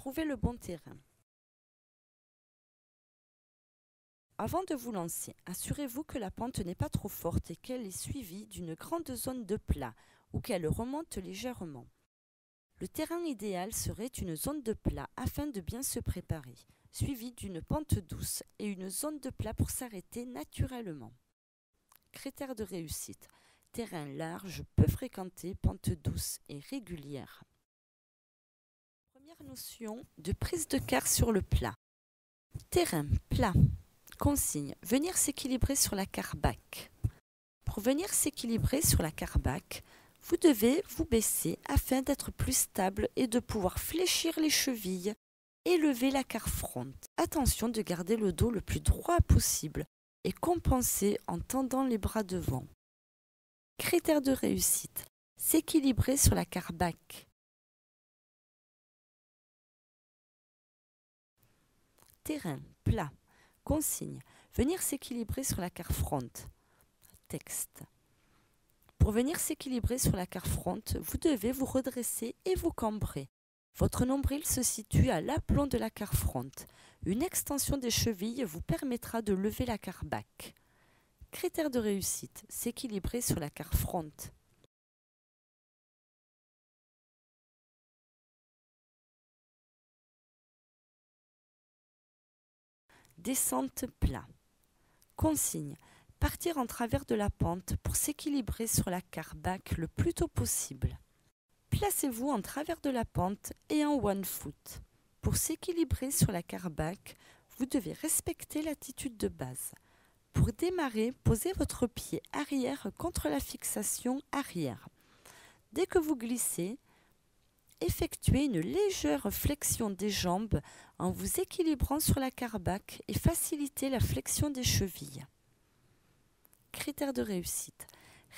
Trouvez le bon terrain. Avant de vous lancer, assurez-vous que la pente n'est pas trop forte et qu'elle est suivie d'une grande zone de plat ou qu'elle remonte légèrement. Le terrain idéal serait une zone de plat afin de bien se préparer, suivie d'une pente douce et une zone de plat pour s'arrêter naturellement. Critères de réussite. Terrain large, peu fréquenté, pente douce et régulière. Première notion de prise de quart sur le plat. Terrain plat. Consigne, venir s'équilibrer sur la carbac. Pour venir s'équilibrer sur la carbac, vous devez vous baisser afin d'être plus stable et de pouvoir fléchir les chevilles et lever la carfront. Attention de garder le dos le plus droit possible et compenser en tendant les bras devant. Critères de réussite. S'équilibrer sur la carbac. Terrain plat. Consigne. Venir s'équilibrer sur la carfront. Texte. Pour venir s'équilibrer sur la carfront, vous devez vous redresser et vous cambrer. Votre nombril se situe à l'aplomb de la carfront. Une extension des chevilles vous permettra de lever la carbac. Critères de réussite. S'équilibrer sur la carfront. Descente plat. Consigne. Partir en travers de la pente pour s'équilibrer sur la carbac le plus tôt possible. Placez-vous en travers de la pente et en one foot. Pour s'équilibrer sur la carbac, vous devez respecter l'attitude de base. Pour démarrer, posez votre pied arrière contre la fixation arrière. Dès que vous glissez, effectuez une légère flexion des jambes en vous équilibrant sur la carbac et facilitez la flexion des chevilles. Critères de réussite.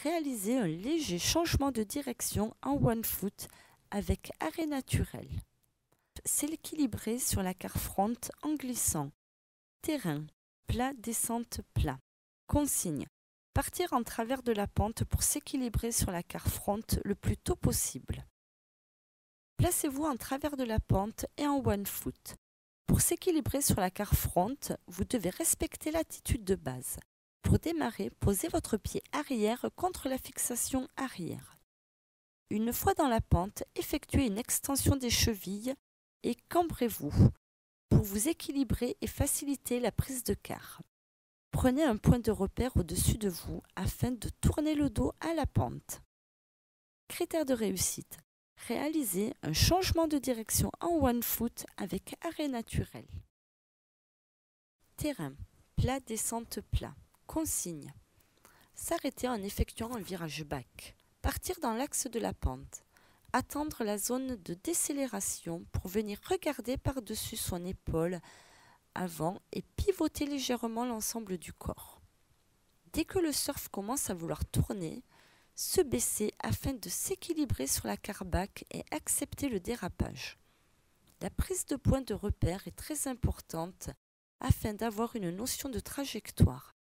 Réalisez un léger changement de direction en one foot avec arrêt naturel. S'équilibrer sur la carfront en glissant. Terrain plat, descente plat. Consigne. Partir en travers de la pente pour s'équilibrer sur la carfront le plus tôt possible. Placez-vous en travers de la pente et en one foot. Pour s'équilibrer sur la carfront, vous devez respecter l'attitude de base. Pour démarrer, posez votre pied arrière contre la fixation arrière. Une fois dans la pente, effectuez une extension des chevilles et cambrez-vous pour vous équilibrer et faciliter la prise de quart. Prenez un point de repère au-dessus de vous afin de tourner le dos à la pente. Critères de réussite. Réalisez un changement de direction en one foot avec arrêt naturel. Terrain plat, descente plat. Consigne. S'arrêter en effectuant un virage back. Partir dans l'axe de la pente. Attendre la zone de décélération pour venir regarder par-dessus son épaule avant et pivoter légèrement l'ensemble du corps. Dès que le surf commence à vouloir tourner, se baisser afin de s'équilibrer sur la carbac et accepter le dérapage. La prise de point de repère est très importante afin d'avoir une notion de trajectoire.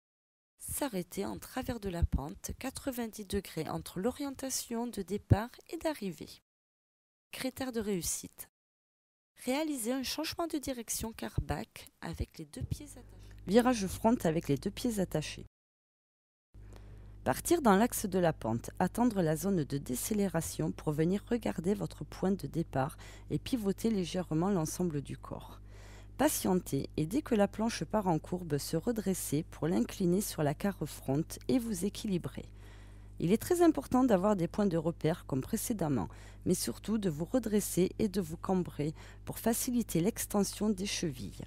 S'arrêter en travers de la pente 90 degrés entre l'orientation de départ et d'arrivée. Critères de réussite. Réaliser un changement de direction carbac avec les deux pieds attachés. Virage front avec les deux pieds attachés. Partir dans l'axe de la pente, attendre la zone de décélération pour venir regarder votre point de départ et pivoter légèrement l'ensemble du corps. Patientez et dès que la planche part en courbe, se redresser pour l'incliner sur la carre-front et vous équilibrer. Il est très important d'avoir des points de repère comme précédemment, mais surtout de vous redresser et de vous cambrer pour faciliter l'extension des chevilles.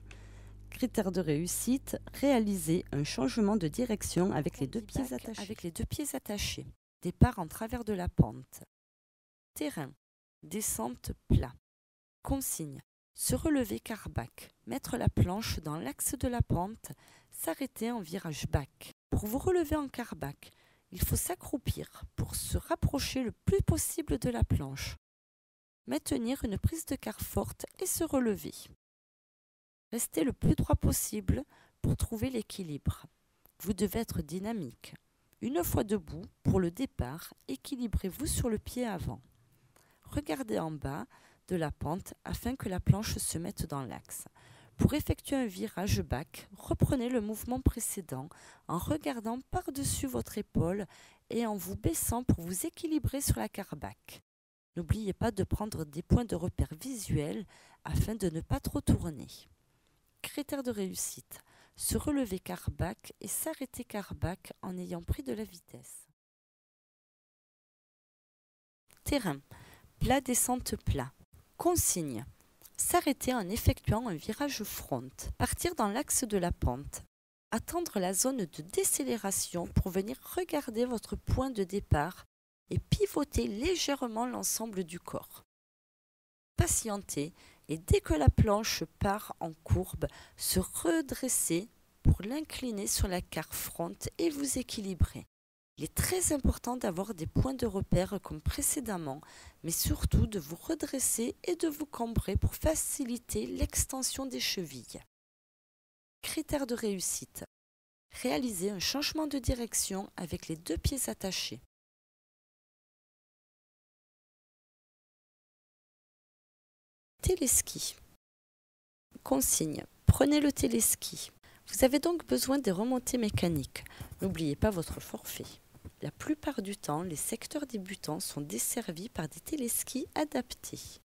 Critères de réussite, réaliser un changement de direction avec les deux pieds attachés. Départ en travers de la pente. Terrain, descente plat. Consigne, se relever carbac, mettre la planche dans l'axe de la pente, s'arrêter en virage back. Pour vous relever en carbac, il faut s'accroupir pour se rapprocher le plus possible de la planche. Maintenir une prise de quart forte et se relever. Restez le plus droit possible pour trouver l'équilibre. Vous devez être dynamique. Une fois debout, pour le départ, équilibrez-vous sur le pied avant. Regardez en bas de la pente afin que la planche se mette dans l'axe. Pour effectuer un virage back, reprenez le mouvement précédent en regardant par-dessus votre épaule et en vous baissant pour vous équilibrer sur la carre back. N'oubliez pas de prendre des points de repère visuels afin de ne pas trop tourner. Critères de réussite. Se relever carre back et s'arrêter carre back en ayant pris de la vitesse. Terrain. Plat descente plat. Consigne. S'arrêter en effectuant un virage front. Partir dans l'axe de la pente. Attendre la zone de décélération pour venir regarder votre point de départ et pivoter légèrement l'ensemble du corps. Patienter et dès que la planche part en courbe, se redresser pour l'incliner sur la carre front et vous équilibrer. Il est très important d'avoir des points de repère comme précédemment, mais surtout de vous redresser et de vous cambrer pour faciliter l'extension des chevilles. Critères de réussite. Réaliser un changement de direction avec les 2 pieds attachés. Téléski. Consigne. Prenez le téléski. Vous avez donc besoin des remontées mécaniques. N'oubliez pas votre forfait. La plupart du temps, les secteurs débutants sont desservis par des téléskis adaptés.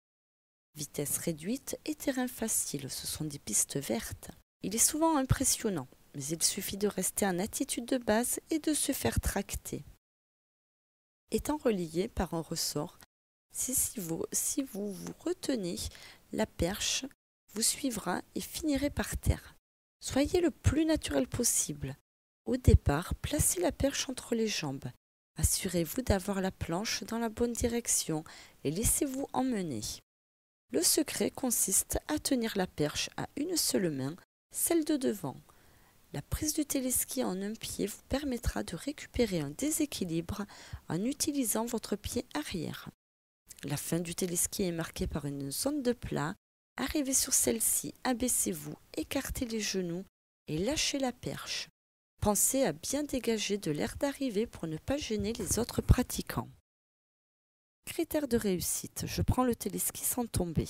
Vitesse réduite et terrain facile, ce sont des pistes vertes. Il est souvent impressionnant, mais il suffit de rester en attitude de base et de se faire tracter. Étant relié par un ressort, si vous vous retenez, la perche vous suivra et finirez par terre. Soyez le plus naturel possible. Au départ, placez la perche entre les jambes. Assurez-vous d'avoir la planche dans la bonne direction et laissez-vous emmener. Le secret consiste à tenir la perche à une seule main, celle de devant. La prise du téléski en un pied vous permettra de récupérer un déséquilibre en utilisant votre pied arrière. La fin du téléski est marquée par une zone de plat. Arrivez sur celle-ci, abaissez-vous, écartez les genoux et lâchez la perche. Pensez à bien dégager de l'air d'arrivée pour ne pas gêner les autres pratiquants. Critères de réussite. Je prends le téléski sans tomber.